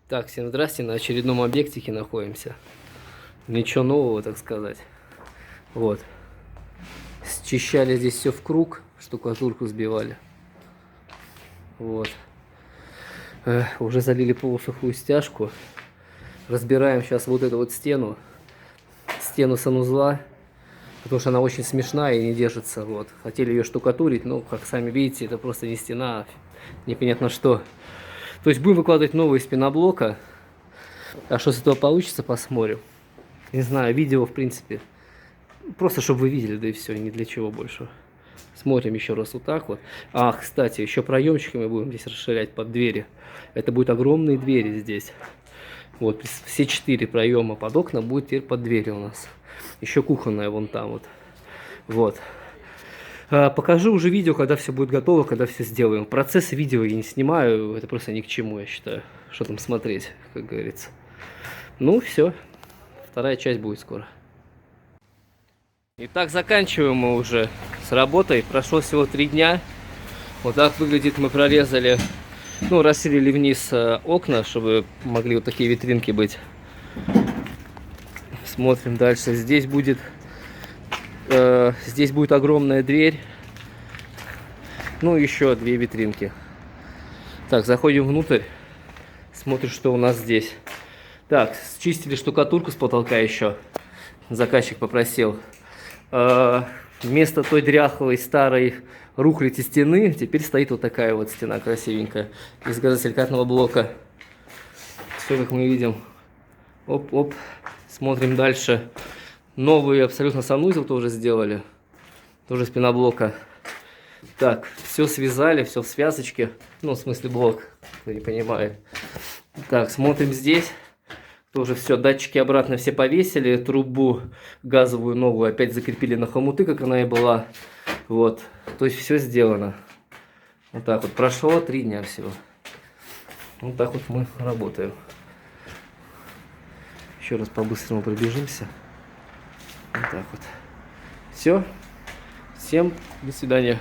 Так, всем здрасте, на очередном объектике находимся. Ничего нового, так сказать. Вот. Счищали здесь все в круг, штукатурку сбивали. Вот. Уже залили полусухую стяжку. Разбираем сейчас вот эту вот стену санузла, потому что она очень смешная и не держится. Вот. Хотели ее штукатурить, но, как сами видите, это просто не стена, а непонятно что. То есть будем выкладывать новые из пеноблока. А что с этого получится, посмотрим. Не знаю, видео, в принципе, просто чтобы вы видели, да и все, ни для чего больше. Смотрим еще раз вот так вот. А, кстати, еще проемчиками будем здесь расширять под двери. Это будут огромные двери здесь. Вот, все 4 проема под окна будет теперь под двери у нас. Еще кухонная вон там вот. Вот. Покажу уже видео, когда все будет готово, когда все сделаем. Процесс видео я не снимаю, это просто ни к чему, я считаю. Что там смотреть, как говорится. Ну, все. Вторая часть будет скоро. Итак, заканчиваем мы уже с работой. Прошло всего 3 дня. Вот так выглядит. Мы прорезали, ну, расширили вниз окна, чтобы могли вот такие витринки быть. Смотрим дальше. Здесь будет огромная дверь. Ну, еще 2 витринки. Так, заходим внутрь. Смотрим, что у нас здесь. Так, счистили штукатурку с потолка еще. Заказчик попросил. Вместо той дряхлой старой рухляти стены теперь стоит вот такая вот стена красивенькая из газосиликатного блока. Все, как мы видим. Оп-оп. Смотрим дальше. Новый абсолютно санузел тоже сделали. Тоже из пеноблока. Так, все связали, все в связочке. Ну, в смысле блок, кто не понимает. Так, смотрим здесь. Тоже все, датчики обратно все повесили. Трубу газовую новую опять закрепили на хомуты, как она и была. Вот, то есть все сделано. Вот так вот, прошло 3 дня всего. Вот так вот мы работаем. Еще раз по-быстрому пробежимся. Вот так вот. Все. Всем до свидания.